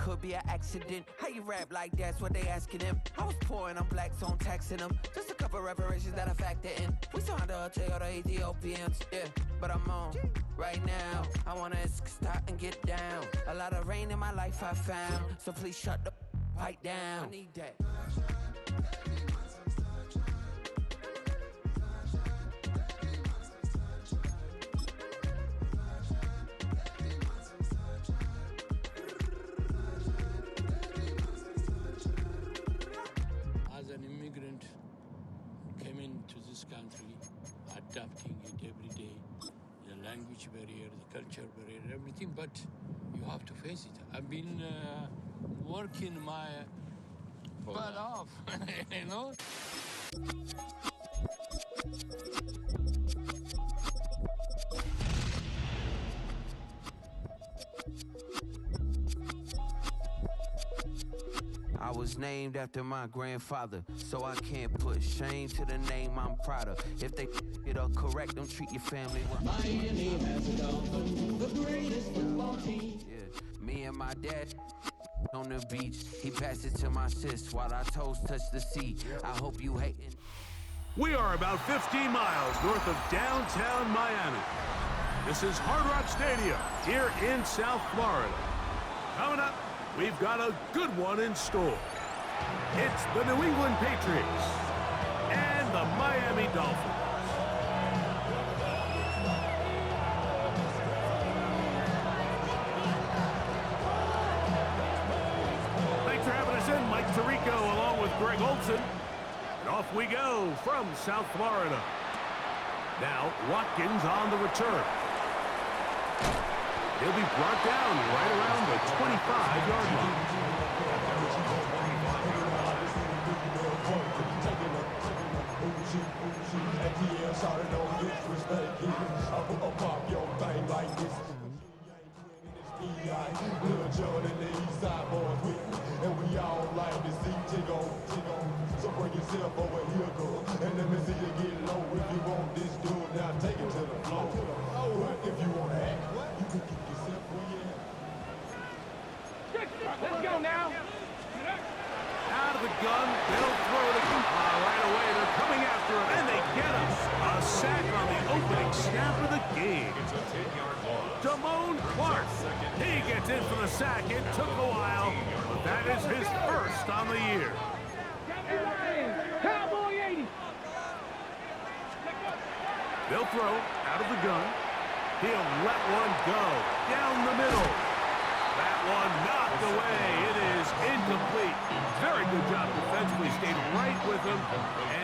could be an accident. How you rap like that's what they asking him. I was poor and I'm black, so I'm taxing them. Just a couple reparations that I factor in. We saw the Toyota Ethiopians, yeah, but I'm on right now. I wanna stop and get down. A lot of rain in my life I found, so please shut the pipe down. I need that. As an immigrant, came into this country, adapting it every day, the language barrier, the culture barrier, everything, but you have to face it. I've been working my butt off, you know? I was named after my grandfather, so I can't put shame to the name I'm proud of. If they it up correct, don't treat your family well. Miami has a Dolphins, the greatest football team. Yeah, me and my dad on the beach. He passed it to my sis while our toes touch the seat. I hope you hating. We are about 15 miles north of downtown Miami. This is Hard Rock Stadium here in South Florida. Coming up, we've got a good one in store. It's the New England Patriots and the Miami Dolphins. Thanks for having us in, Mike Tirico along with Greg Olson. And off we go from South Florida. Now, Watkins on the return. He'll be brought down right around the 25-yard line. And we all like to see Tigo. So bring yourself over here, girl. And let me see you get low. If you want this dude, now take it to the floor. But if you want to act, you can keep yourself where you at. Let's go now. Out of the gun, they'll throw it right away. They're coming after him, and they get him. A sack on the opening snap of the game. It's a 10-yard loss. Damone Clark. He gets in for the sack. It took a while, but that is his first on the year. Cowboy 80. They'll throw out of the gun. He'll let one go down the middle. That one knocked away. It is incomplete. Very good job defensively. Stayed right with him,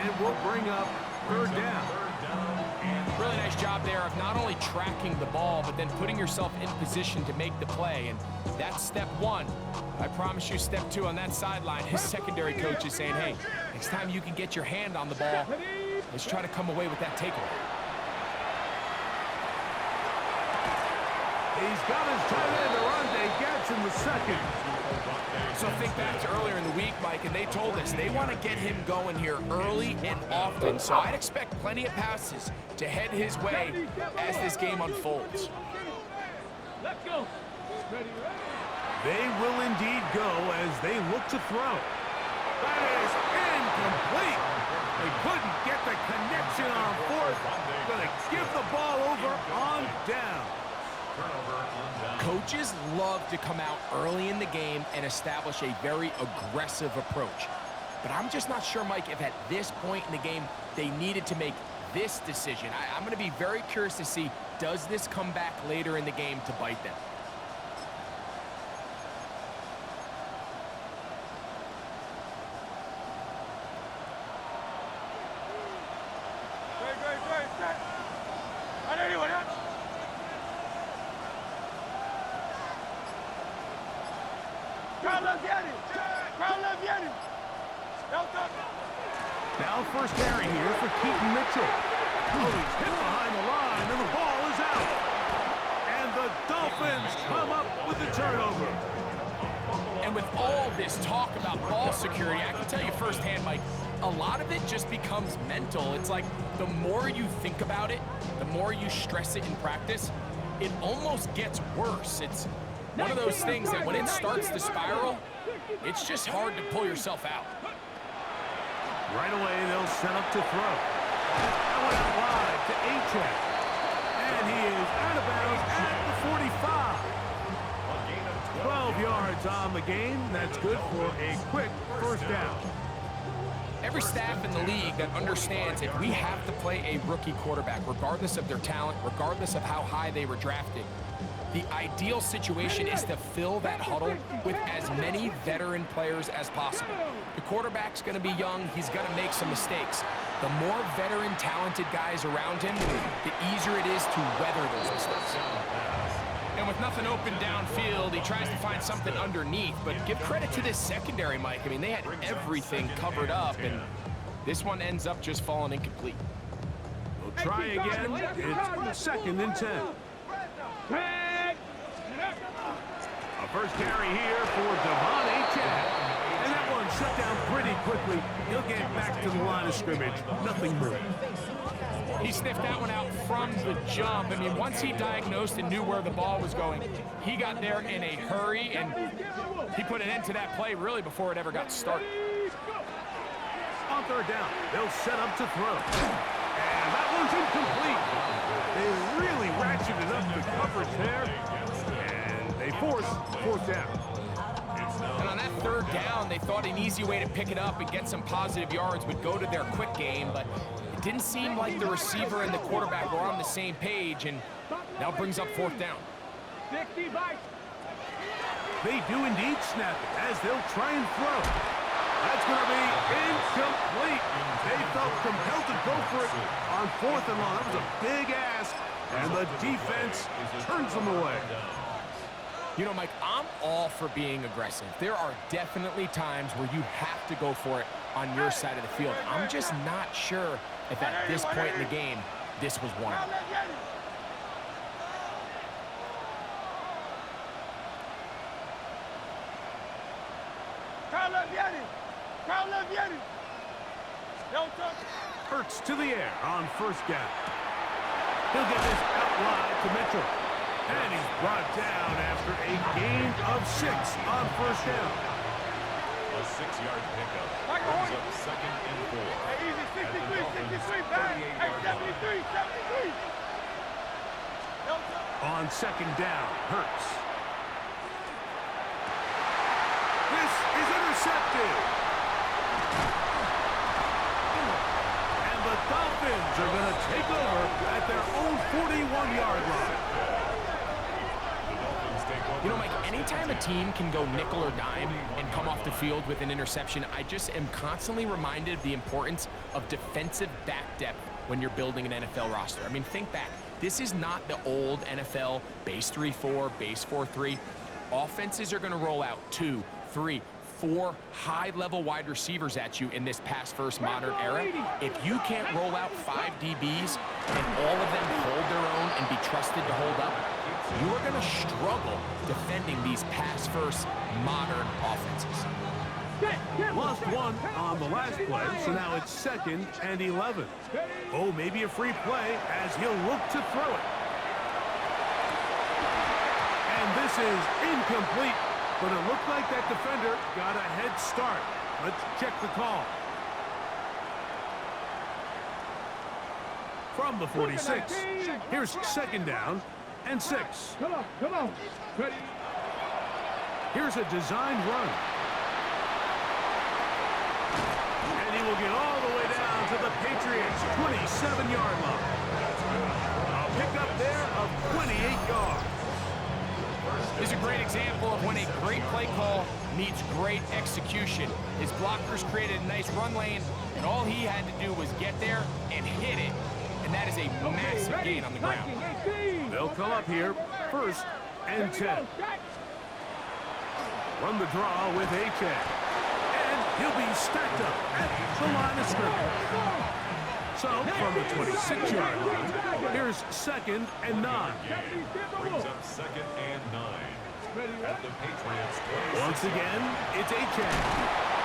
and will bring up third down. Really nice job there of not only tracking the ball, but then putting yourself in position to make the play. And that's step one. I promise you, step two on that sideline, his secondary coach is saying, hey, next time you can get your hand on the ball, let's try to come away with that takeaway. He's got his tight end, Arande gets in the second. So think back to earlier in the week, Mike, and they told us they want to get him going here early and often. So I'd expect plenty of passes to head his way as this game unfolds. Let's go. They will indeed go as they look to throw. That is incomplete. They couldn't get the connection on fourth. Going to give the ball over on down. Coaches love to come out early in the game and establish a very aggressive approach. But I'm just not sure, Mike, if at this point in the game they needed to make this decision. I'm going to be very curious to see, does this come back later in the game to bite them? Now first carry here for Keaton Mitchell. Oh, he's hit behind the line, and the ball is out. And the Dolphins come up with the turnover. And with all this talk about ball security, I can tell you firsthand, Mike, a lot of it just becomes mental. It's like the more you think about it, the more you stress it in practice, it almost gets worse. It's One of those things that when it starts to spiral, it's just hard to pull yourself out. Right away, they'll set up to throw. That one out wide to Achek. And he is out of bounds at the 45. 12 yards on the game. That's good for a quick first down. Every staff in the league that understands if we have to play a rookie quarterback, regardless of their talent, regardless of how high they were drafted, the ideal situation is to fill that huddle with as many veteran players as possible. The quarterback's going to be young. He's going to make some mistakes. The more veteran, talented guys around him, the easier it is to weather those mistakes. And with nothing open downfield, he tries to find something underneath. But give credit to this secondary, Mike. I mean, they had everything covered up, and this one ends up just falling incomplete. We'll try again. It's 2nd and 10. A first carry here for Devon Achek. And that one shut down pretty quickly. He'll get back to the line of scrimmage. Nothing more. He sniffed that one out from the jump. I mean, once he diagnosed and knew where the ball was going, he got there in a hurry, and he put an end to that play really before it ever got started. On 3rd down, they'll set up to throw. And that one's incomplete. They really ratcheted up the coverage there, and they force 4th down. And on that 3rd down, they thought an easy way to pick it up and get some positive yards would go to their quick game, but it didn't seem like the receiver and the quarterback were on the same page, and now brings up 4th down. They do indeed snap it as they'll try and throw. That's going to be incomplete. They felt compelled to go for it on 4th and long. That was a big ask, and the defense turns them away. You know, Mike, I'm all for being aggressive. There are definitely times where you have to go for it on your side of the field. I'm just not sure if at this point in the game, this was one of them. Hurts to the air on 1st down. He'll get this out wide to Mitchell. And he's brought down after a gain of 6 on 1st down. A 6-yard pickup. Brings up 2nd and 4. Easy, 63, back. Hey, 73. On 2nd down, Hurts. This is intercepted. And the Dolphins are going to take over at their own 41-yard line. You know, Mike, anytime a team can go nickel or dime and come off the field with an interception, I just am constantly reminded of the importance of defensive back depth when you're building an NFL roster. I mean, think back. This is not the old NFL base 3-4, base 4-3. Offenses are going to roll out 2, 3, 4 high-level wide receivers at you in this pass-first modern era. If you can't roll out 5 DBs and all of them hold their own and be trusted to hold up, you are going to struggle defending these pass-first modern offenses. Lost one on the last play, so now it's 2nd and 11. Oh, maybe a free play as he'll look to throw it. And this is incomplete, but it looked like that defender got a head start. Let's check the call. From the 46, here's 2nd down and 6. Come on. Ready. Here's a designed run. And he will get all the way down to the Patriots' 27-yard line. A pickup there of 28 yards. This is a great example of when a great play call meets great execution. His blockers created a nice run lane, and all he had to do was get there and hit it. And that is a massive gain on the ground. They'll come up here, 1st and 10. Run the draw with Achek. And he'll be stacked up at the line of scrimmage. So, from the 26-yard line, here's 2nd and 9. Brings up 2nd and 9. At the Patriots' 26. Once again, it's Achek.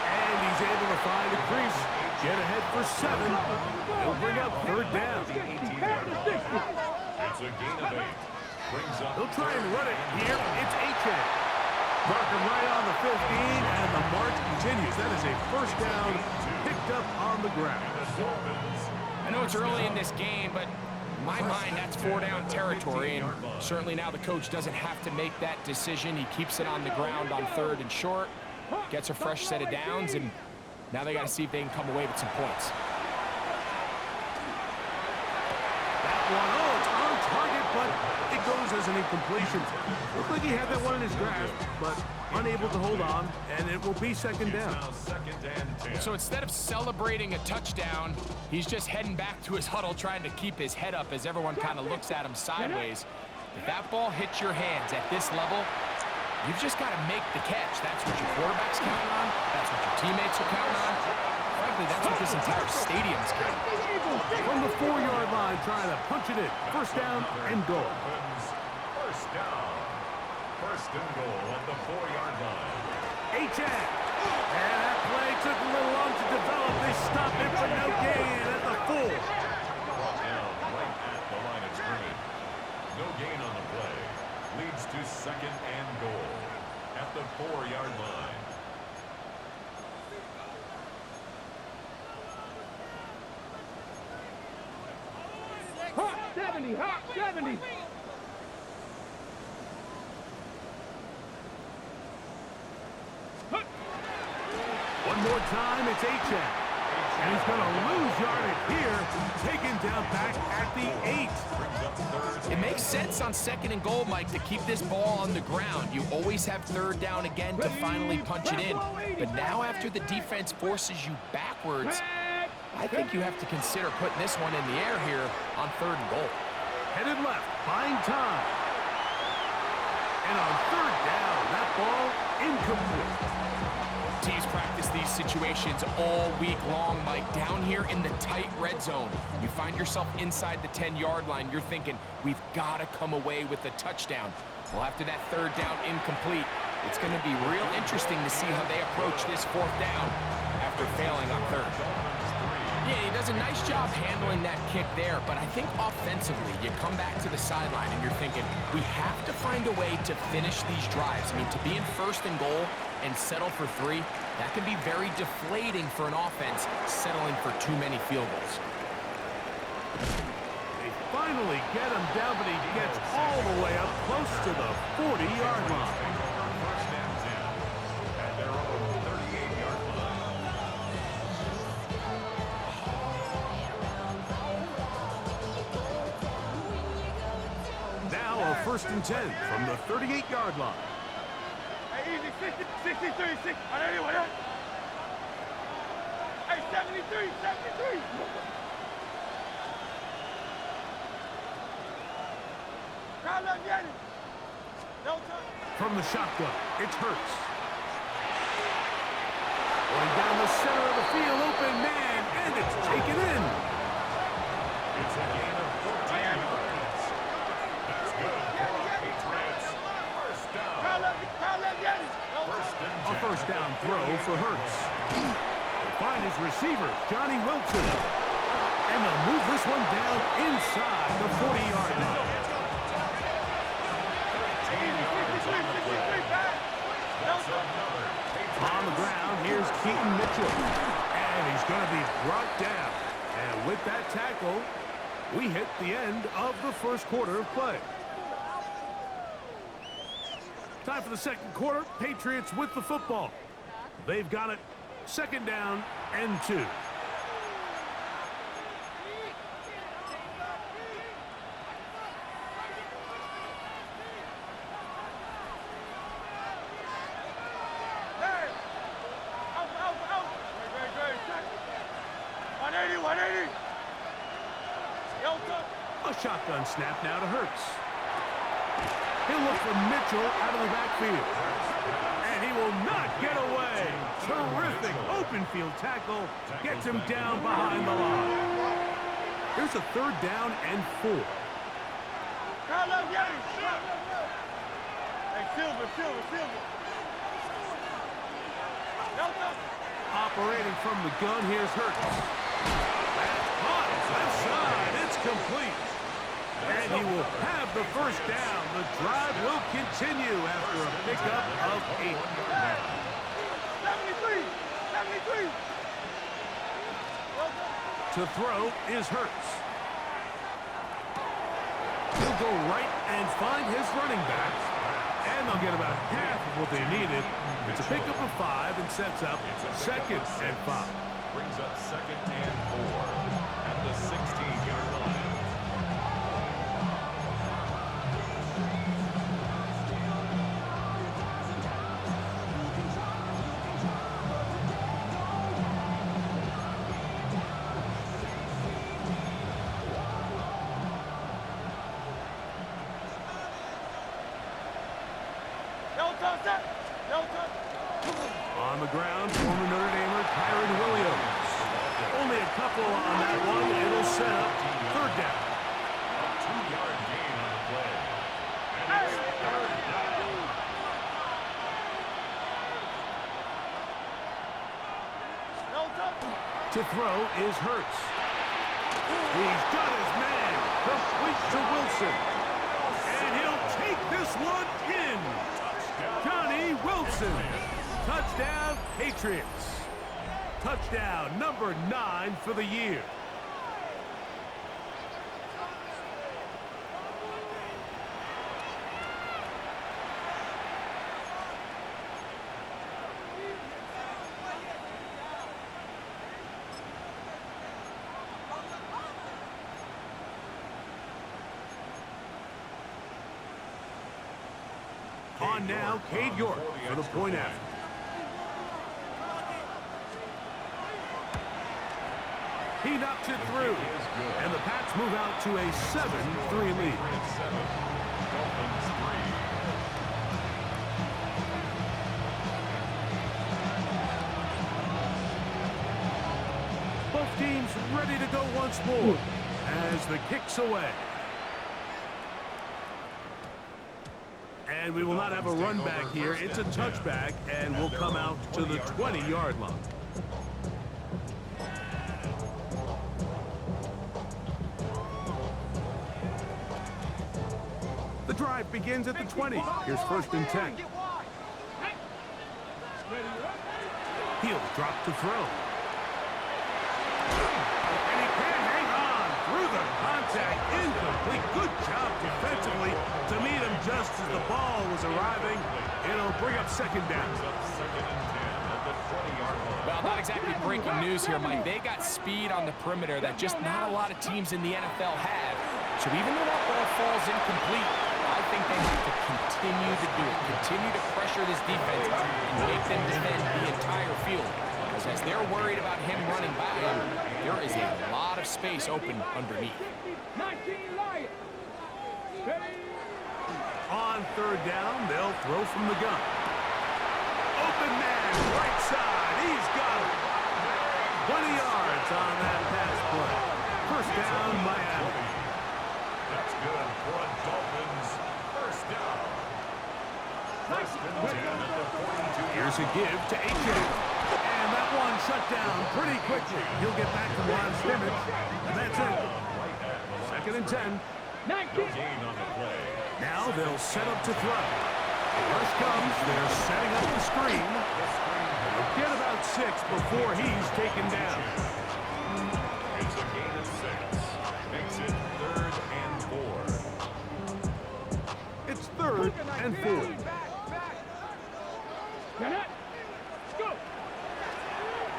And he's able to find a crease. Get ahead for 7. He'll bring up 3rd down. It's a gain of 8. He'll try and run it here. It's H.A. Marking right on the 15, and the march continues. That is a first down picked up on the ground. I know it's early in this game, but in my mind, that's 4-down territory, and certainly now the coach doesn't have to make that decision. He keeps it on the ground on 3rd and short, gets a fresh set of downs, and now they got to see if they can come away with some points. That one, oh, it's on target, but it goes as an incompletion. Looked like he had that one in his grasp, but unable to hold on, and it will be 2nd down. So instead of celebrating a touchdown, he's just heading back to his huddle trying to keep his head up as everyone kind of looks at him sideways. If that ball hits your hands at this level, you've just got to make the catch. That's what your quarterback's counting on. That's what your teammates are counting on. Frankly, that's what this entire stadium's counting on. From the 4-yard line, trying to punch it in. First down and goal. First down. First and goal at the 4-yard line. H.A. And that play took a little long to develop. They stopped it for no gain at the 4. Brought down right at the line of scrimmage. No gain on the play. Leads to 2nd and goal at the 4-yard line. Hot 70, hot 70. One more time, it's H.A. And he's going to lose yardage here, taken down back at the 8. It makes sense on 2nd and goal, Mike, to keep this ball on the ground. You always have 3rd down again to finally punch it in. But now after the defense forces you backwards, I think you have to consider putting this one in the air here on 3rd and goal. Headed left, buying time. And on 3rd down, that ball incomplete. Teams practice these situations all week long, Mike. Down here in the tight red zone, you find yourself inside the 10-yard line. You're thinking, we've got to come away with a touchdown. Well, after that 3rd down incomplete, it's going to be real interesting to see how they approach this 4th down after failing on 3rd. Yeah, he does a nice job handling that kick there, but I think offensively, you come back to the sideline and you're thinking, we have to find a way to finish these drives. I mean, to be in 1st and goal and settle for 3, that can be very deflating for an offense settling for too many field goals. They finally get him down, but he gets all the way up close to the 40-yard line. First and 10 at their own 38-yard line. Now a 1st and 10 from the 38-yard line. Hey, easy, 60, 63, 60. On anyone else? Hey, 73, 73. Crowd up, get it. No time. From the shotgun, it's Hurts. Going down the center of the field, open man, and it's taken in. It's a gain of 14 yards. That's good for the Patriots. First down. Crowd up, get it. No First time. and A 10. first down throw for Hurts. They find his receiver, Johnny Wilson. And they'll move this one down inside the 40-yard line. 13 yards on the play. That's another Patriots. On the ground, here's Keaton Mitchell. And he's going to be brought down. And with that tackle, we hit the end of the first quarter of play. Time for the second quarter. Patriots with the football. They've got it. 2nd down and 2. Hey. Out. Great. 180, 180. Yo, touch. A shotgun snap now to Hurts. He'll look for Mitchell out of the backfield. And he will not get away. Terrific open field tackle. Gets him down behind the line. Here's a 3rd down and 4. Crowd up, get it. Hey, Silver. Yo, touch. Operating from the gun, here's Hurts. That's caught. Left side. It's complete. And he will have the first down. The drive will continue after a pickup of 8. 73! 73! To throw is Hurts. He'll go right and find his running back. And they'll get about half of what they needed. It's a pickup of 5 and sets up 2nd and 5. Brings up 2nd and 4 at the 16-yard line. On the ground, former Notre Damer Kyron Williams. Only a couple on that one. It'll set up 3rd down. A 2-yard gain on the play. And it's 3rd down. To throw is Hurts. He's got his man. Complete to Wilson. And he'll take this one in. Johnny Wilson. Touchdown, Patriots. Touchdown number 9 for the year. On now, Cade York for the point after. He knocks it through, and the Pats move out to a 7-3 lead. Dolphins 3. Both teams ready to go once more as the kick's away. And we will not have a run back here. It's a touchback, and we'll come out to the 20-yard line. The drive begins at the 20. Here's 1st and 10. He'll drop to throw. And he can hang on through the contact. Incomplete. Good job defensively to meet him just as the ball was arriving. It'll bring up 2nd down. Well, not exactly breaking news here, Mike. They got speed on the perimeter that just not a lot of teams in the NFL have. So even though that ball falls incomplete, I think they have to continue to do it. Continue to pressure this defense and make them defend the entire field. Because as they're worried about him running by him, there is a lot of space open underneath. On 3rd down, they'll throw from the gun. Open man, right side. He's got it. 20 yards on that pass play. 1st down, Miami. That's good for a Dolphins 1st down. 1st and 10 at the 42. Here's a give to A.J. And that one shut down pretty quickly. He'll get back to line of scrimmage, and that's it. 2nd and 10. No gain on the play. Now they'll set up to throw. Rush comes. They're setting up the screen. They'll get about 6 before he's taken down. It's a gain of 6. Makes it 3rd and 4. It's 3rd and 4.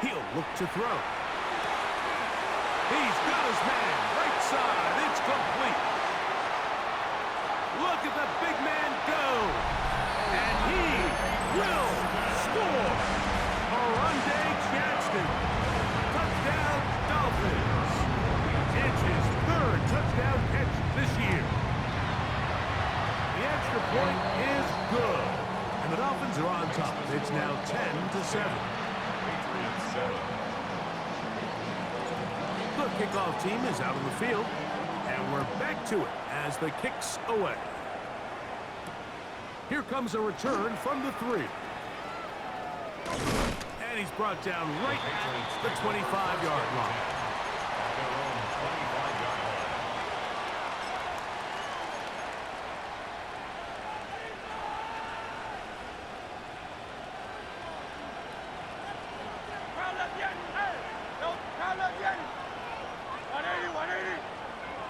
He'll look to throw. He's got his man. Right side. It's complete. Look at the big man go. And he will score. Oronde Jackson. Touchdown, Dolphins. It's his 3rd touchdown catch this year. The extra point is good. And the Dolphins are on top. It's now 10-7. Patriots 7. The kickoff team is out on the field. And we're back to it as the kick's away. Here comes a return from the 3. And he's brought down right at the 25-yard line.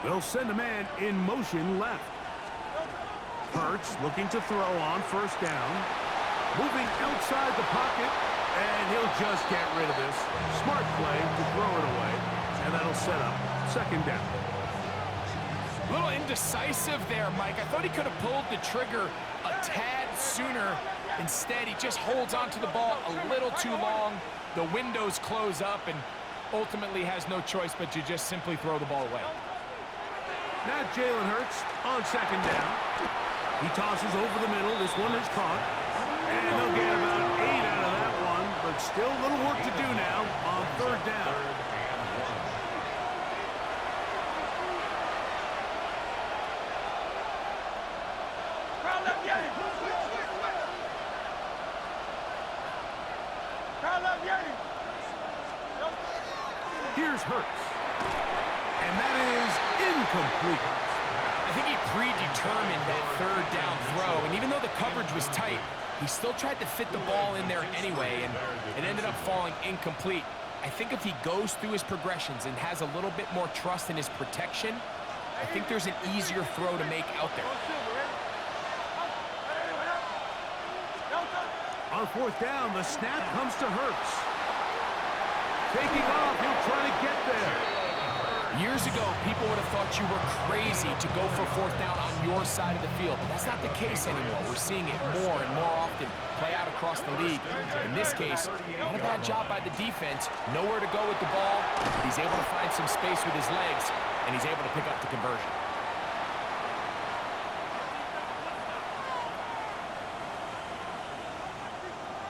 They'll send a man in motion left. Hurts looking to throw on first down. Moving outside the pocket, and he'll just get rid of this. Smart play to throw it away, and that'll set up second down. A little indecisive there, Mike. I thought he could have pulled the trigger a tad sooner. Instead, he just holds onto the ball a little too long. The windows close up, and ultimately has no choice but to just simply throw the ball away. Now Jalen Hurts on second down. He tosses over the middle. This one is caught. And they'll get about 8 out of that one, but still a little work to do now on third down. Here's Hurts. And that is incomplete. I think he predetermined that third down throw, and even though the coverage was tight, he still tried to fit the ball in there anyway, and it ended up falling incomplete. I think if he goes through his progressions and has a little bit more trust in his protection, I think there's an easier throw to make out there. On fourth down, the snap comes to Hurts. Taking off, he'll try to get there. Years ago, people would have thought you were crazy to go for fourth down on your side of the field, but that's not the case anymore. We're seeing it more and more often play out across the league. In this case, not a bad job by the defense. Nowhere to go with the ball. He's able to find some space with his legs, and he's able to pick up the conversion.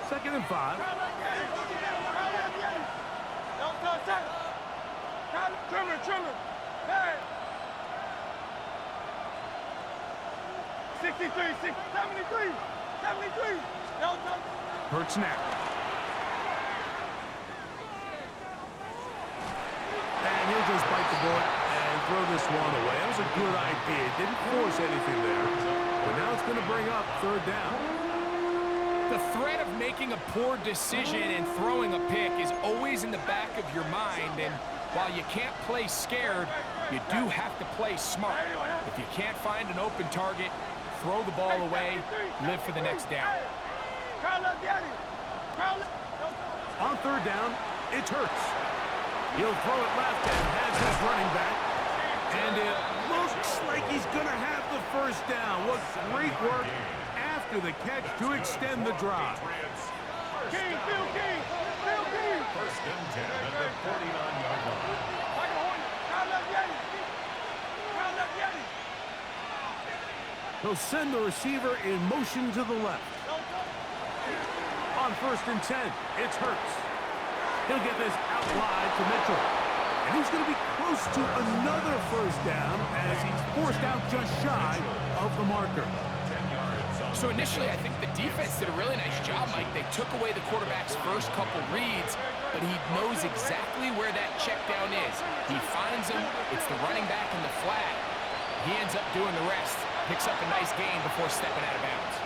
Second and 5. Trimmer. Hey. 63, 73. Hurts snap. And he'll just bite the bullet and throw this one away. That was a good idea. Didn't force anything there. But now it's going to bring up third down. The threat of making a poor decision and throwing a pick is always in the back of your mind, and while you can't play scared, you do have to play smart. If you can't find an open target, throw the ball away, live for the next down. On third down, it's Hurts. He'll throw it left and has his running back. And it looks like he's going to have the first down. What great work after the catch to extend the drive. King. First and 10 at the 49-yard line. He'll send the receiver in motion to the left. On first and 10, it's Hurts. He'll get this out wide to Mitchell. And he's going to be close to another first down as he's forced out just shy of the marker. So initially, I think the defense did a really nice job, Mike. They took away the quarterback's first couple reads, but he knows exactly where that check down is. He finds him. It's the running back in the flat. He ends up doing the rest. Picks up a nice gain before stepping out of bounds.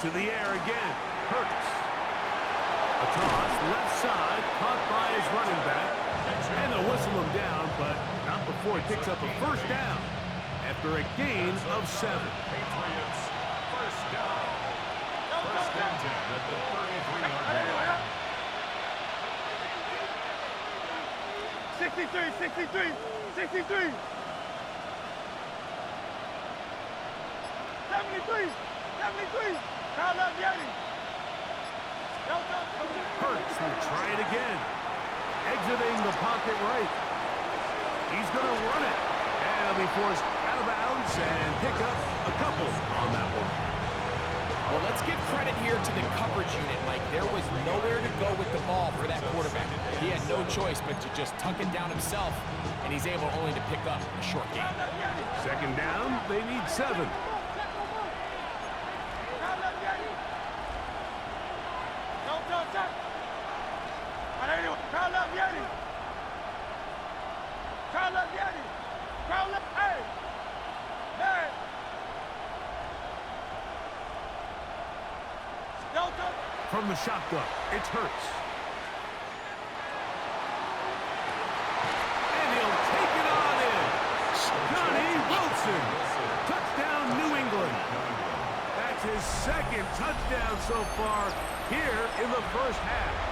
To the air again. Hurts. A toss, left side, caught by his running back. And they'll whistle him down, but not before he picks up a first down after a gain of 7. Patriots, first down. First and 10 at the 33-yard line. 63. 73. Hurts will try it again. Exiting the pocket right. He's going to run it. And he'll be forced out of bounds and pick up a couple on that one. Well, let's give credit here to the coverage unit, Mike. There was nowhere to go with the ball for that quarterback. He had no choice but to just tuck it down himself, and he's able only to pick up a short gain. Second down, they need 7. from the shotgun. It's Hurts. And he'll take it on in. Johnny Wilson. Touchdown, New England. That's his second touchdown so far here in the first half.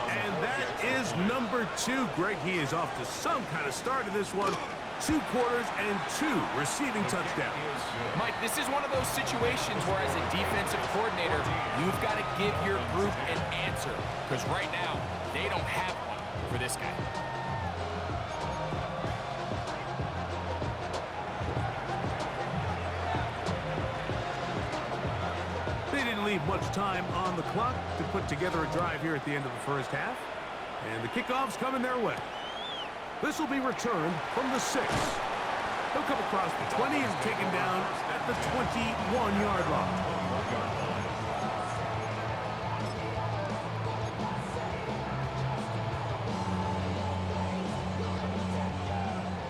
And that is number 2. Greg, he is off to some kind of start in this one. 2 quarters and 2 receiving touchdowns. Mike, this is one of those situations where as a defensive coordinator, you've got to give your group an answer. Because right now, they don't have one for this guy. They didn't leave much time on the clock to put together a drive here at the end of the first half. And the kickoff's coming their way. This will be returned from the 6. He'll come across the 20 and taken down at the 21-yard line.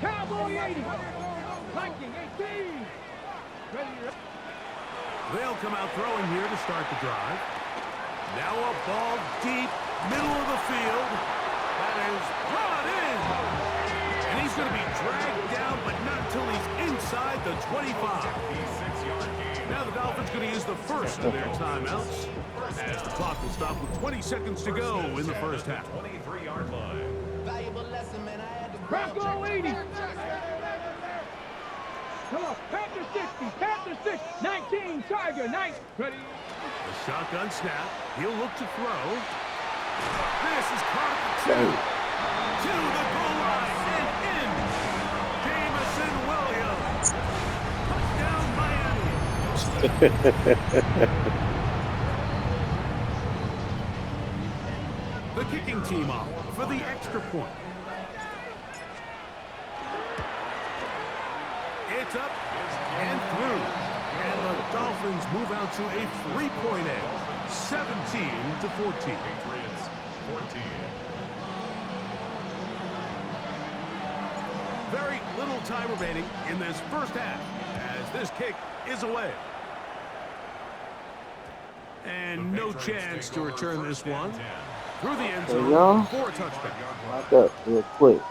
Cowboy 80. Viking 18. They'll come out throwing here to start the drive. Now a ball deep, middle of the field. That is brought in. And he's going to be dragged down, but not until he's inside the 25. Now the Dolphins going to use the first of their timeouts, as the clock will stop with 20 seconds to go in the first half. 23-yard line. Bronco 80. Come on, Panther 60, Panther 6, 19, Tiger 9. Ready? The shotgun snap. He'll look to throw. This is caught at 2. To the goal line and in. Jamison Williams. Touchdown, Miami. The kicking team off for the extra point. It's up and through. And the Dolphins move out to a 3-point edge, 17-14. Patriots 14. Very little time remaining in this first half as this kick is away. And no chance to return this one through the end zone for a touchdown. Back up real quick.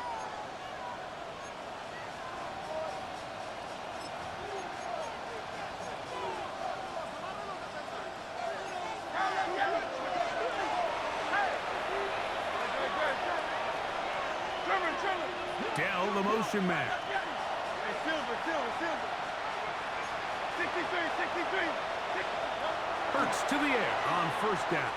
Dell, the motion man. Silver. 63. Hurts to the air on first down.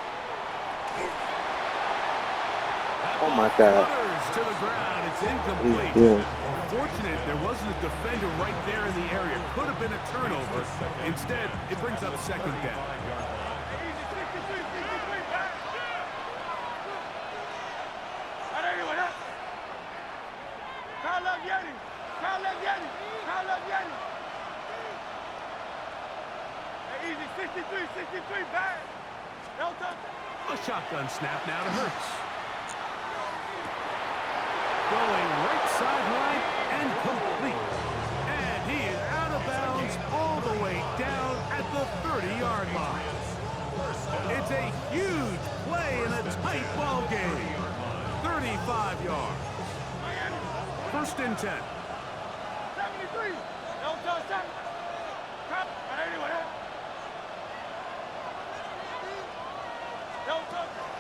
Oh my God. Flutters to the ground. It's incomplete. Unfortunate there wasn't a defender right there in the area. Could have been a turnover. Instead, it brings up second down. Easy, 63, back. No touch. A shotgun snap now to Hurts. Going right sideline and complete. And he is out of bounds all the way down at the 30-yard line. It's a huge play in a tight ball game. 35 yards. First and 10. 73. No touch.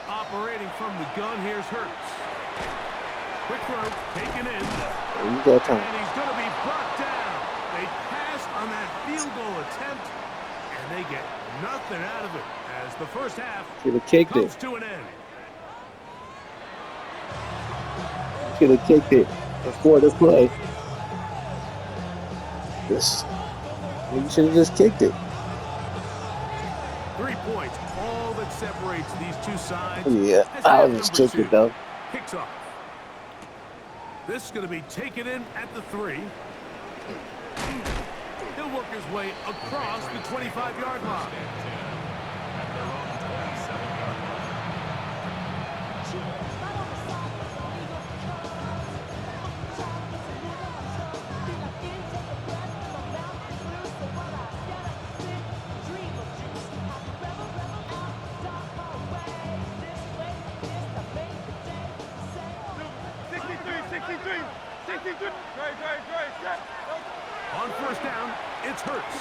Operating from the gun, here's Hurts. Quick throw, taken in. You got time. And he's going to be brought down. They pass on that field goal attempt, and they get nothing out of it as the first half Should have kicked comes it. to an end. Should have kicked it before the play. This. You should have just kicked it. 3 points, all that separates these two sides. Yeah, As I half was number kicked 2 it though. kicks off. This is going to be taken in at the 3. He'll work his way across the 25-yard line. On first down, it's Hurts.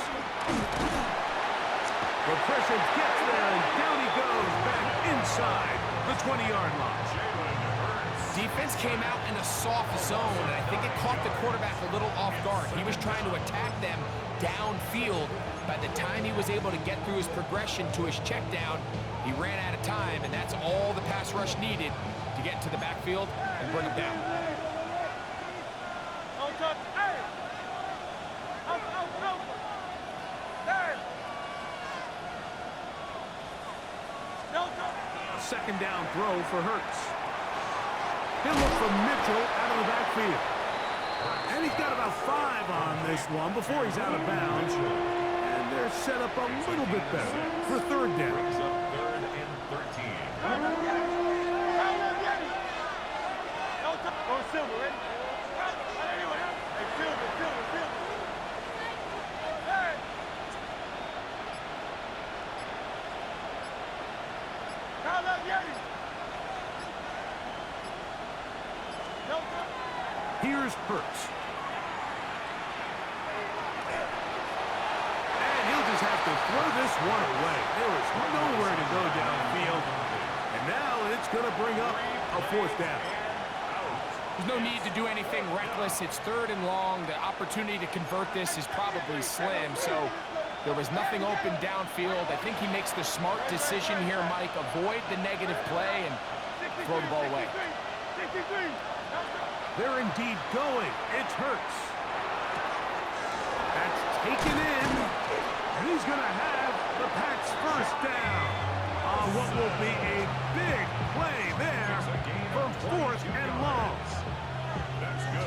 The pressure gets there, and down he goes back inside the 20-yard line. Defense came out in a soft zone, and I think it caught the quarterback a little off guard. He was trying to attack them downfield. By the time he was able to get through his progression to his check down, he ran out of time, and that's all the pass rush needed to get to the backfield and bring him down. A second down throw for Hurts. He'll look for Mitchell out of the backfield. And he's got about 5 on this one before he's out of bounds. And they're set up a little bit better for third down. Brings up 3rd and 13. Here's Hurts. And he'll just have to throw this one away. There is nowhere to go downfield. And now it's going to bring up a 4th down. There's no need to do anything reckless. It's 3rd and long. The opportunity to convert this is probably slim. So there was nothing open downfield. I think he makes the smart decision here, Mike. Avoid the negative play and throw the ball away. They're indeed going. It's Hurts. That's taken in. And he's going to have the Pats' first down on what will be a big play there for 4th and long.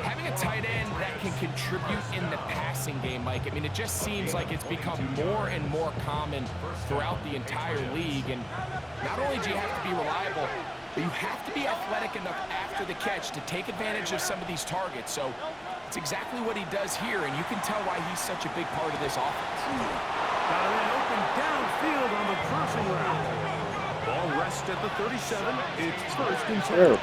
Having a tight end that can contribute in the passing game, Mike, I mean, it just seems like it's become more and more common throughout the entire league. And not only do you have to be reliable, but you have to be athletic enough after the catch to take advantage of some of these targets. So it's exactly what he does here, and you can tell why he's such a big part of this offense. Got an open downfield on the crossing route. Ball rests at the 37. It's 1st and 10.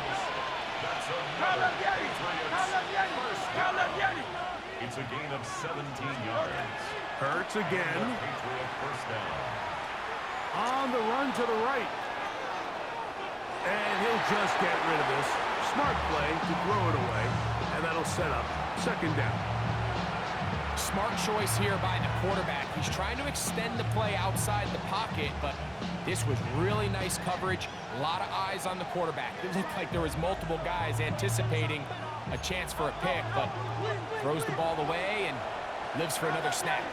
It's a gain of 17 yards. Hurts again. Patriot first down. On the run to the right. And he'll just get rid of this. Smart play to throw it away. And that'll set up 2nd down. Smart choice here by the quarterback. He's trying to extend the play outside the pocket, but this was really nice coverage. A lot of eyes on the quarterback. It looked like there was multiple guys anticipating a chance for a pick, but throws the ball away and lives for another snap.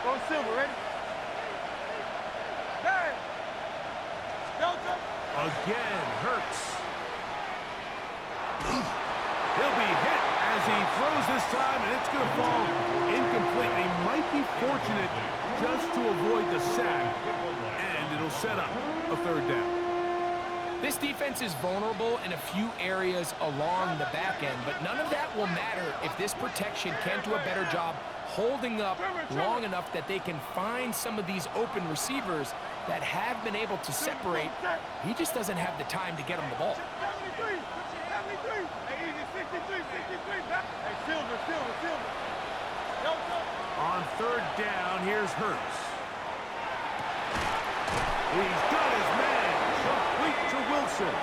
Go Silver, ready? Again, Hurts. He'll be hit as he throws this time, and it's going to fall incomplete. He might be fortunate just to avoid the sack, and it'll set up a 3rd down. This defense is vulnerable in a few areas along the back end, but none of that will matter if this protection can't do a better job holding up long enough that they can find some of these open receivers that have been able to separate. He just doesn't have the time to get them the ball. On 3rd down, here's Hurts. He's got his man, complete to Wilson.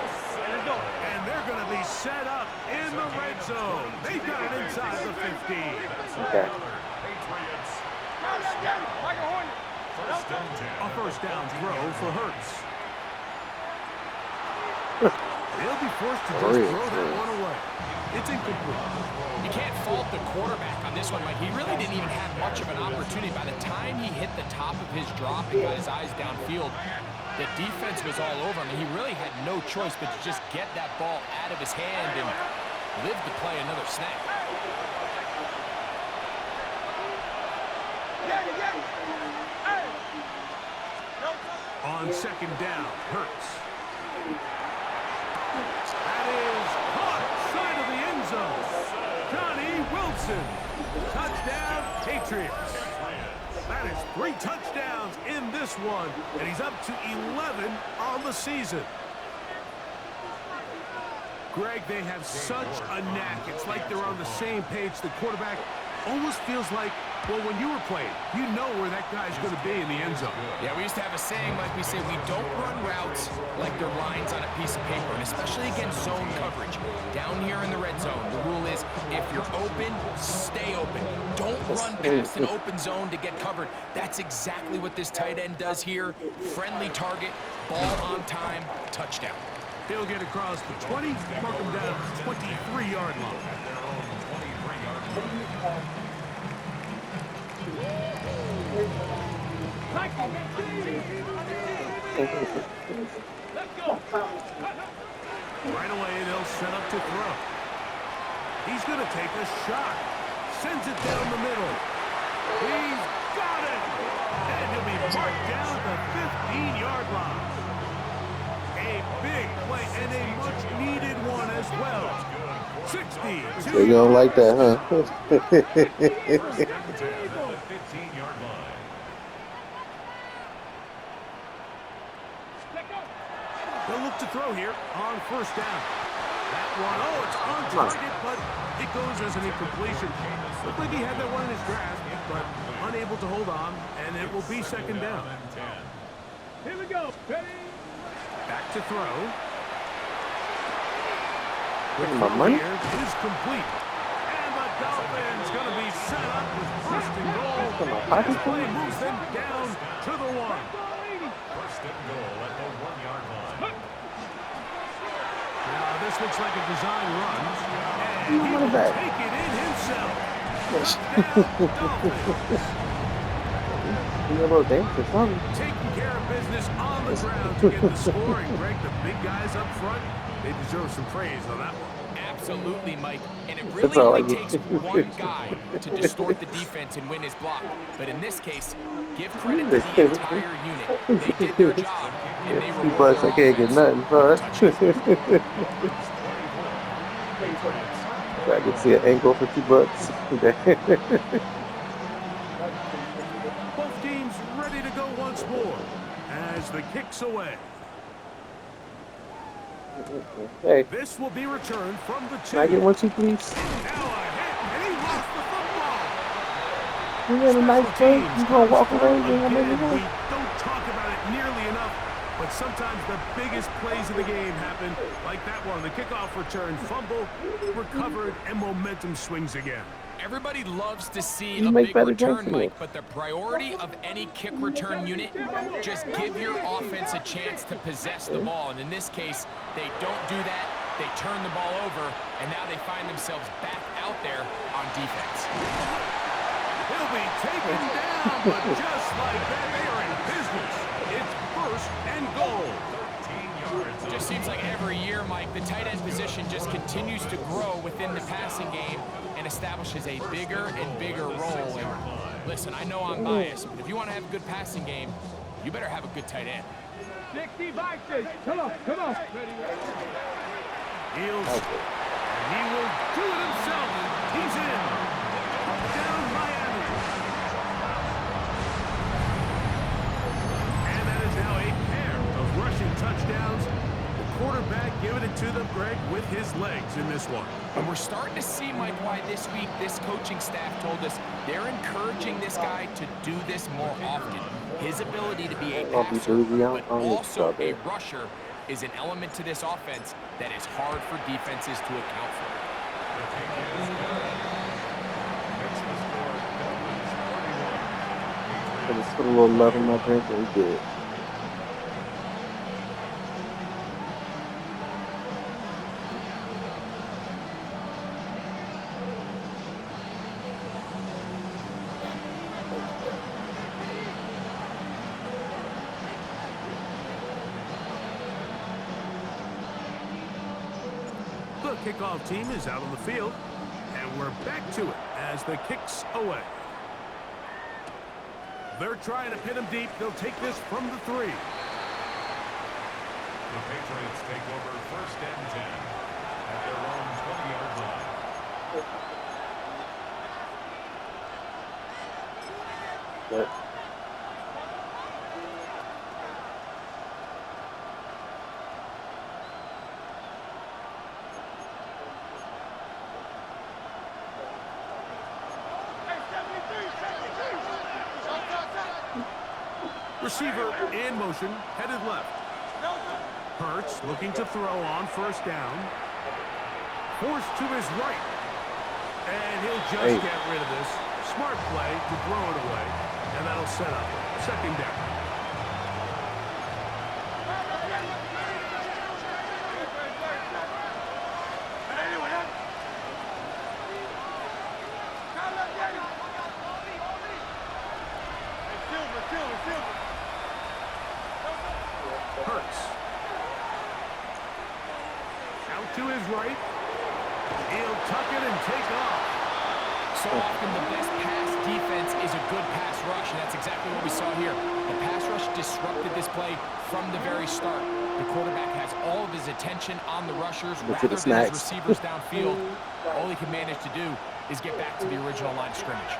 And they're going to be set up in the red zone. They've got it inside the 15. Okay. A 1st down throw for Hurts. He'll be forced to just throw that one away. It's incomplete. You can't fault the quarterback on this one, Mike. He really didn't even have much of an opportunity. By the time he hit the top of his drop and got his eyes downfield, the defense was all over him. He really had no choice but to just get that ball out of his hand and live to play another snap. On 2nd down, Hurts. That is caught side of the end zone. Johnny Wilson. Touchdown, Patriots. That is 3 touchdowns in this one, and he's up to 11 on the season. Greg, they have such a knack. It's like they're on the same page. The quarterback almost feels like, well, when you were playing, you know where that guy's going to be in the end zone. Yeah, we used to have a saying, like we say, we don't run routes like they're lines on a piece of paper, and especially against zone coverage. Down here in the red zone, the rule is if you're open, stay open. Don't run past an open zone to get covered. That's exactly what this tight end does here. Friendly target, ball on time, touchdown. He'll get across the 20, mark him down at the 23-yard line. Right away, they'll set up to throw. He's going to take a shot. Sends it down the middle. He's got it! And he'll be marked down at the 15-yard line. A big play and a much-needed one as well. 62. They don't like that, huh? They'll look to throw here on first down. That one, oh, it's on target, but it goes as an incompletion. Looked like he had that one in his grasp, but unable to hold on, and it will be second down. Here we go. Ready? Back to throw. My money? Here is complete. And the Dolphins going to be set up with first and goal. This play moves them down to the one. First and goal at the 1-yard line. Now this looks like a design run. And he will take it in himself. Touchdown, Dolphins. Taking care of business on the ground to get the score. And Greg, the big guys up front, they deserve some praise on that one. Absolutely, Mike. And it really only takes one guy to distort the defense and win his block. But in this case, give credit to the entire unit. They did their job, and they were Bucks, I can't get nothing for it. I can see an ankle for $2. Both teams ready to go once more as the kick's away. Hey, This will be returned from the 2. can I get 1, 2, please? Now a hit, and he lost the football. You had a nice game. You gonna walk away? You gonna make it We work? don't talk about it nearly enough, but sometimes the biggest plays of the game happen, like that one. The kickoff return, fumble, recovered, and momentum swings again. Everybody loves to see You a make big better return, jokes, Mike, but the priority of any kick return unit, just give your offense a chance to possess the ball. And in this case, they don't do that. They turn the ball over, and now they find themselves back out there on defense. He'll be taken down, but just like that, they are in business. It's first and goal. 13 yards. It just seems like every year, Mike, the tight end position just continues to grow within the passing game and establishes a bigger and bigger role. And listen, I know I'm biased, but if you want to have a good passing game, you better have a good tight end. 60 boxes. Come on, come on. Heels, and he will do it himself. He's in. Down Miami. And that is now a pair of rushing touchdowns. The quarterback giving it to them, Greg, with his legs in this one. And we're starting to see, Mike, why this week this coaching staff told us they're encouraging this guy to do this more often. His ability to be a passer, but also a rusher, is an element to this offense that is hard for defenses to account for. I just put a little love in my drink and we good. The kickoff team is out on the field, and we're back to it as the kick's away. They're trying to pin him deep. They'll take this from the 3. The Patriots take over first and 10 at their own 20-yard line. But Receiver in motion, headed left. Hurts looking to throw on first down. Forced to his right. And he'll just get rid of this. Smart play to throw it away. And that'll set up second down. Hurts. Out to his right. He'll tuck it and take off. So often the best pass defense is a good pass rush, and that's exactly what we saw here. The pass rush disrupted this play from the very start. The quarterback has all of his attention on the rushers rather than his receivers downfield. All he can manage to do is get back to the original line of scrimmage.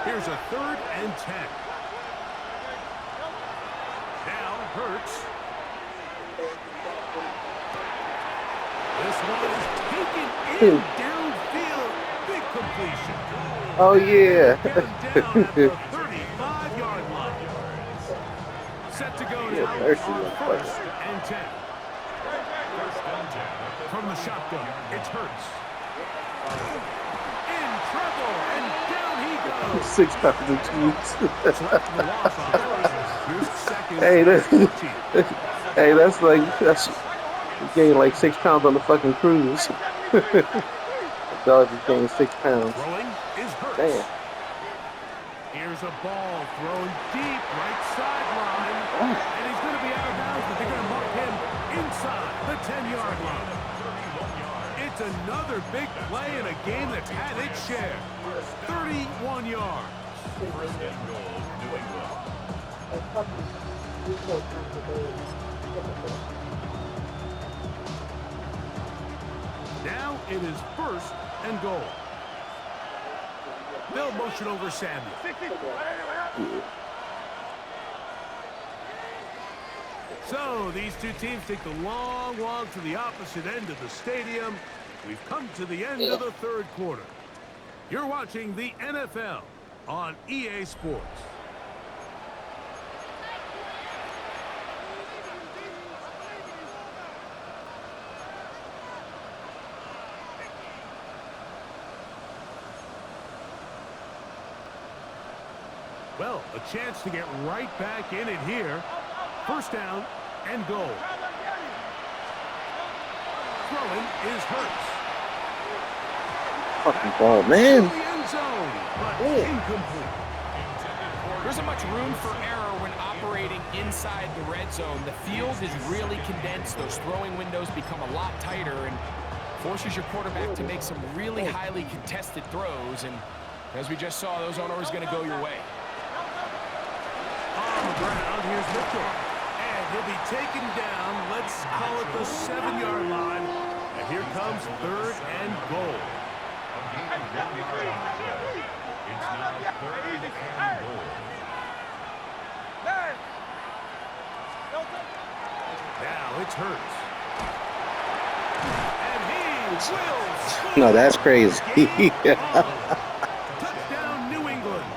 Here's a 3rd and 10. Now Hurts. This one is taken in downfield. Big completion. Oh, yeah. Get him down at the 35-yard line. Set to go now on 1st and 10. From the shotgun, it's Hurts. In trouble, and down he goes. 6 pounds of cheese. Hey, that's you gained like 6 pounds on the fucking cruise. The dog just gained 6 pounds. Throwing is Hurts. Damn. Here's a ball thrown deep right sideline, and he's going to be out of bounds, but they're going to mark him inside the 10-yard line. It's another big play in a game that's had its share. 31 yards. First and goal, New England. Now it is 1st and goal. They'll motion over Samuel. So these two teams take the long walk to the opposite end of the stadium. We've come to the end of the 3rd quarter. You're watching the NFL on EA Sports. Well, a chance to get right back in it here. 1st down and goal. Throwing is Hurts. Fucking ball, man. The end zone, but incomplete. There isn't much room for error when operating inside the red zone. The field is really condensed. Those throwing windows become a lot tighter and forces your quarterback to make some really highly contested throws. And as we just saw, those aren't always going to go your way. On the ground, here's Mitchell. And he'll be taken down, let's call it the 7-yard line. And here comes 3rd and goal. It's now 3rd and goal. Now it's Hurts. And he will score. No, that's crazy. Touchdown, New England.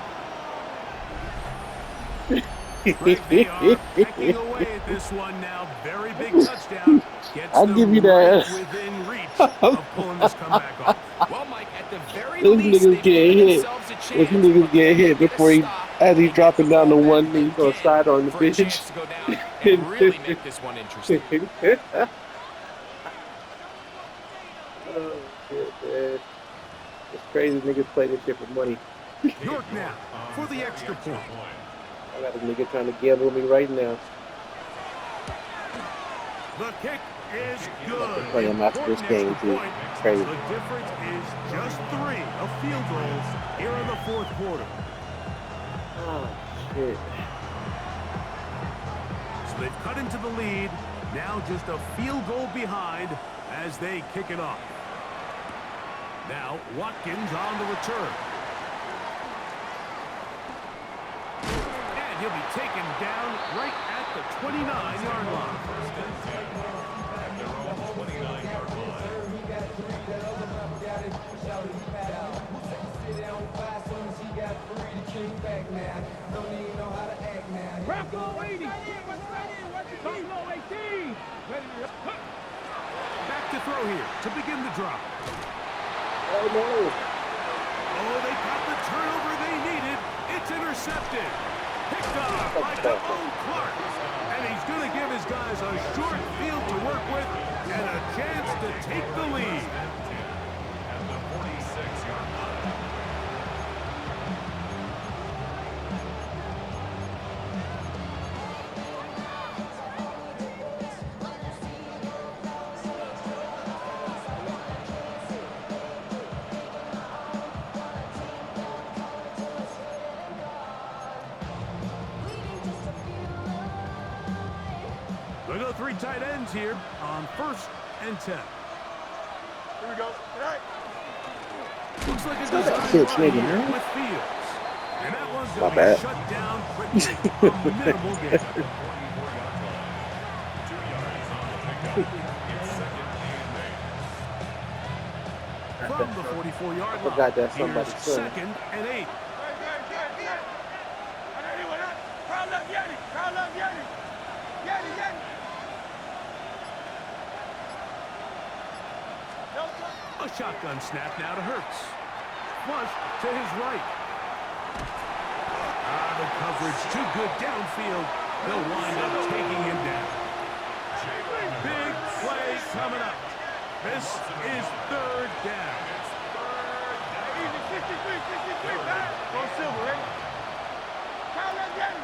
They are pecking away at this one now. Very big touchdown. Gets I'll give you that. Right within reach of pulling this comeback off. Well, Mike, at the very Those least, niggas get hit. themselves a chance. Those niggas get hit before as he's dropping down to one knee on the side on the for a pitch. chance to go down and really make this one interesting. Oh, shit, man. It's crazy niggas play this shit for money. York now for the extra point. I got a nigga trying to gamble with me right now. The kick is good. Play him after this game, too. Crazy. The difference is just 3 of field goals here in the 4th quarter. Oh, shit. So they've cut into the lead. Now just a field goal behind as they kick it off. Now Watkins on the return. And he'll be taken down right at the 29-yard line. At their own 29-yard line. Rocco 80. Kilo 18. Ready to Back to throw here to begin the drop. Oh, no. Oh, they got the turnover they needed. It's intercepted. Picked off by Tavone Clark. And he's going to give his guys a short field to work with and a chance to take the lead. At the 46-yard line. We go 3 tight ends here on 1st and 10. Here we go. Right. Looks like a that design pitch, run nigga, here man. with Fields. And that one's My going to bad. be shut down quickly. A minimal gain. 44-yard line. 2 yards on the pickup. It's second and 8. From the 44-yard line. Forgot that somebody's Here's son. 2nd and 8. Crowd love Yanni. Crowd love Yanni. Yanni, Yanni. A shotgun snap now to Hurts. Flush to his right. The coverage too good downfield. They'll wind up taking him down. Big play coming up. This is 3rd down. Easy, 63, back. Go Silver, ready? Crowd love Yanni.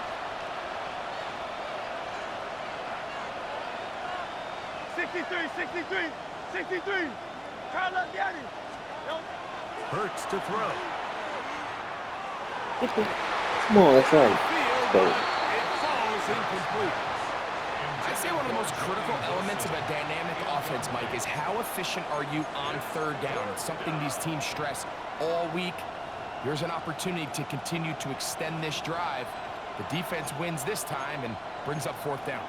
63. Crowd love Yanni. Hurts to throw. Come on, that's right. Field, Go. it falls incomplete. I'd say one of the most critical elements of a dynamic offense, Mike, is how efficient are you on 3rd down? It's something these teams stress all week. Here's an opportunity to continue to extend this drive. The defense wins this time and brings up 4th down.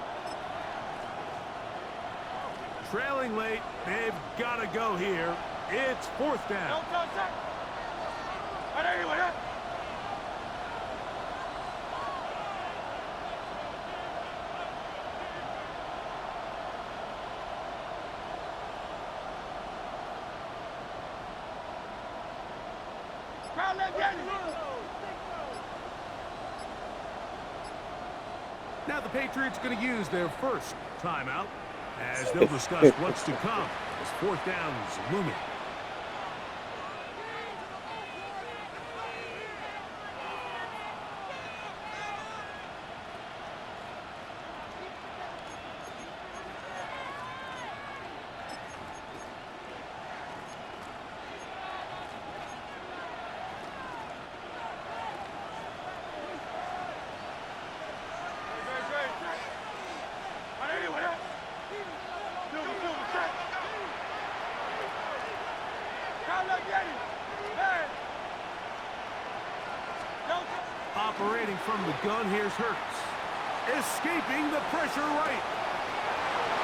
Trailing late, they've got to go here. It's 4th down. Crowd love Yanni. Now the Patriots going to use their first timeout as they'll discuss what's to come as 4th down is looming. Operating from the gun, here's Hurts. Escaping the pressure right.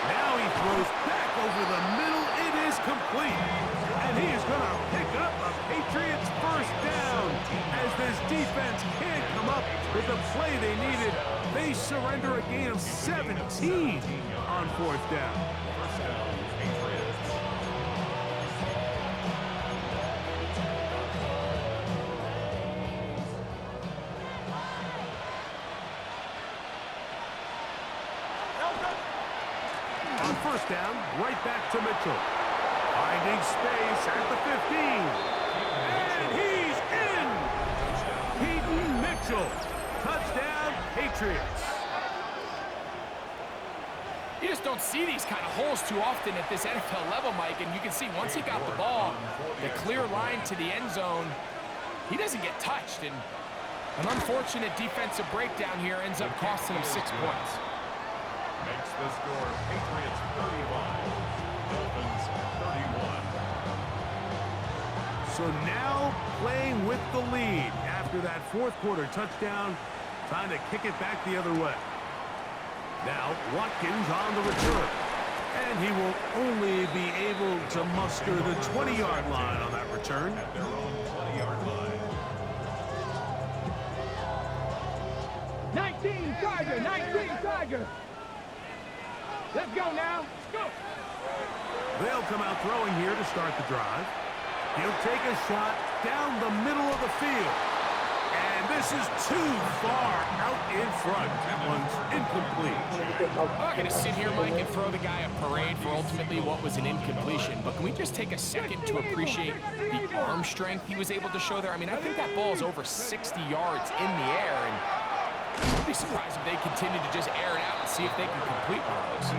Now he throws back over the middle. It is complete. And he is going to pick up a Patriots first down. As this defense can't come up with the play they needed, they surrender a gain of 17 on 4th down. First down, Patriots. On 1st down, right back to Mitchell. Finding space at the 15. And he's in! Peyton Mitchell. Touchdown, Patriots. You just don't see these kind of holes too often at this NFL level, Mike, and you can see once he got the ball, the clear line to the end zone, he doesn't get touched, and an unfortunate defensive breakdown here ends up costing him 6 points. Makes the score Patriots 35, Dolphins 31. So now playing with the lead after that 4th quarter touchdown, trying to kick it back the other way. Now Watkins on the return. And he will only be able to muster the 20-yard line on that return. At their own 20-yard line. 19 Tiger, 19 Tiger. Let's go now. Go. They'll come out throwing here to start the drive. He'll take a shot down the middle of the field. And this is too far out in front. That one's incomplete. I'm not going to sit here, Mike, and throw the guy a parade for ultimately what was an incompletion, but can we just take a second to appreciate the arm strength he was able to show there? I mean, I think that ball is over 60 yards in the air, and I'd be surprised if they continue to just air it out and see if they can complete one of those.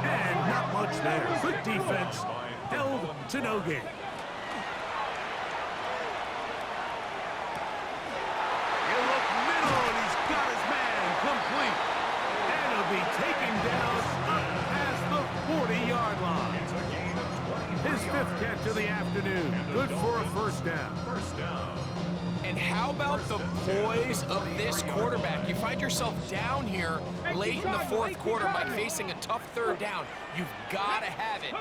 And not much there. Good defense. Held to no gain. He'll look middle, and he's got his man complete. And he'll be taken down up past the 40-yard line. His 5th catch of the afternoon. Good for a first down. And how about the poise of this quarterback? You find yourself down here late in the 4th quarter, Mike, facing a tough 3rd down. You've got to have it.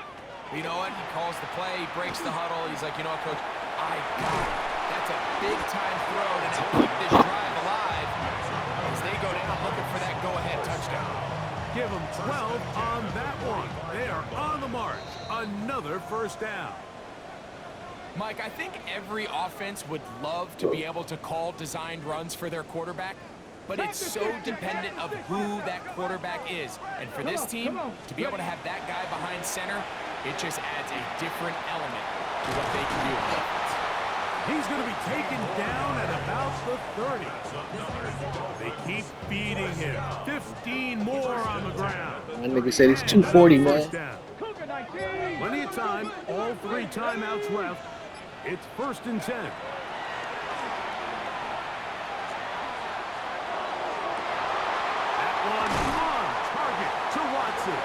You know what? He calls the play, he breaks the huddle. He's like, you know what, Coach? I got it. That's a big-time throw to now keep this drive alive as they go down looking for that go-ahead touchdown. Give them 12 on that one. They are on the march. Another first down. Mike, I think every offense would love to be able to call designed runs for their quarterback, but it's so dependent of who that quarterback is. And for this team, to be able to have that guy behind center, it just adds a different element to what they can do on offense. He's going to be taken down at about the 30. They keep beating him. 15 more on the ground. That nigga said he's 240, man. Plenty of time. All 3 timeouts left. It's 1st and 10. That one on target to Watson.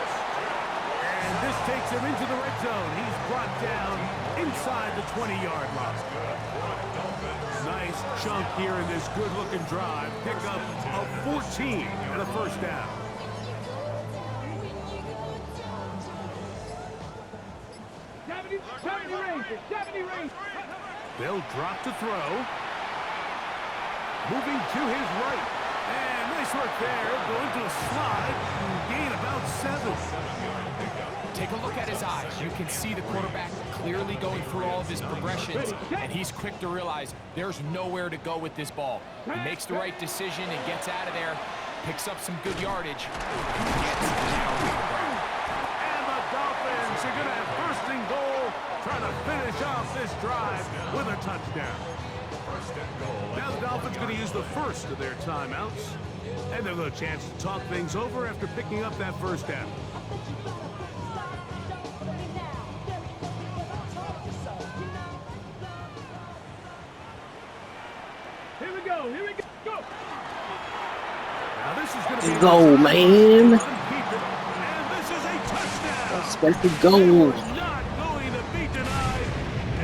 And this takes him into the red zone. He's brought down inside the 20-yard line. Nice chunk here in this good-looking drive. Pick up a 14 and a first down. They'll drop to throw. Moving to his right. And nice work there. Going to a slide. Gain about 7. Take a look at his eyes. You can see the quarterback clearly going through all of his progressions, and he's quick to realize there's nowhere to go with this ball. He makes the right decision and gets out of there, picks up some good yardage, and gets down to the ground. And the Dolphins are going to have 1st and goal, trying to finish off this drive with a touchdown. Now the Dolphins going to use the first of their timeouts, and they'll have a chance to talk things over after picking up that first down. Here we go. Go. Now this is going to be Go, man. and this is a touchdown. Expected goal. Not going to be denied,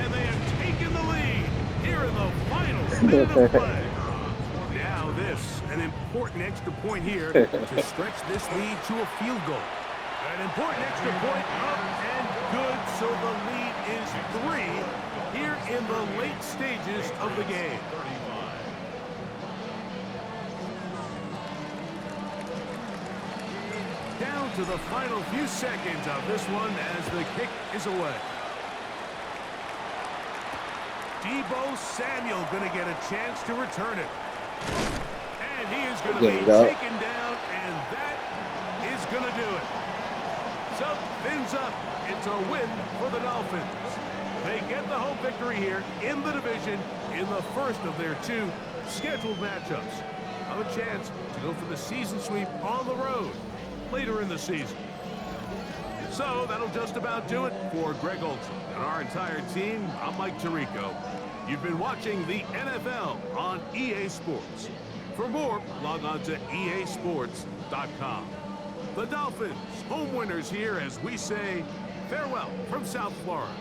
and they have taken the lead here in the final minute of play. Now this, an important extra point here to stretch this lead to a field goal. An important extra point up and good, so the lead is 3 here in the late stages of the game. Down to the final few seconds of this one as the kick is away. Deebo Samuel going to get a chance to return it. And he is going to be taken down, and that is going to do it. So, fins up. It's a win for the Dolphins. They get the home victory here in the division in the first of their 2 scheduled matchups. Have a chance to go for the season sweep on the road later in the season. So that'll just about do it for Greg Olson and our entire team. I'm Mike Tirico. You've been watching the NFL on EA Sports. For more, log on to easports.com. The Dolphins, home winners here as we say farewell from South Florida.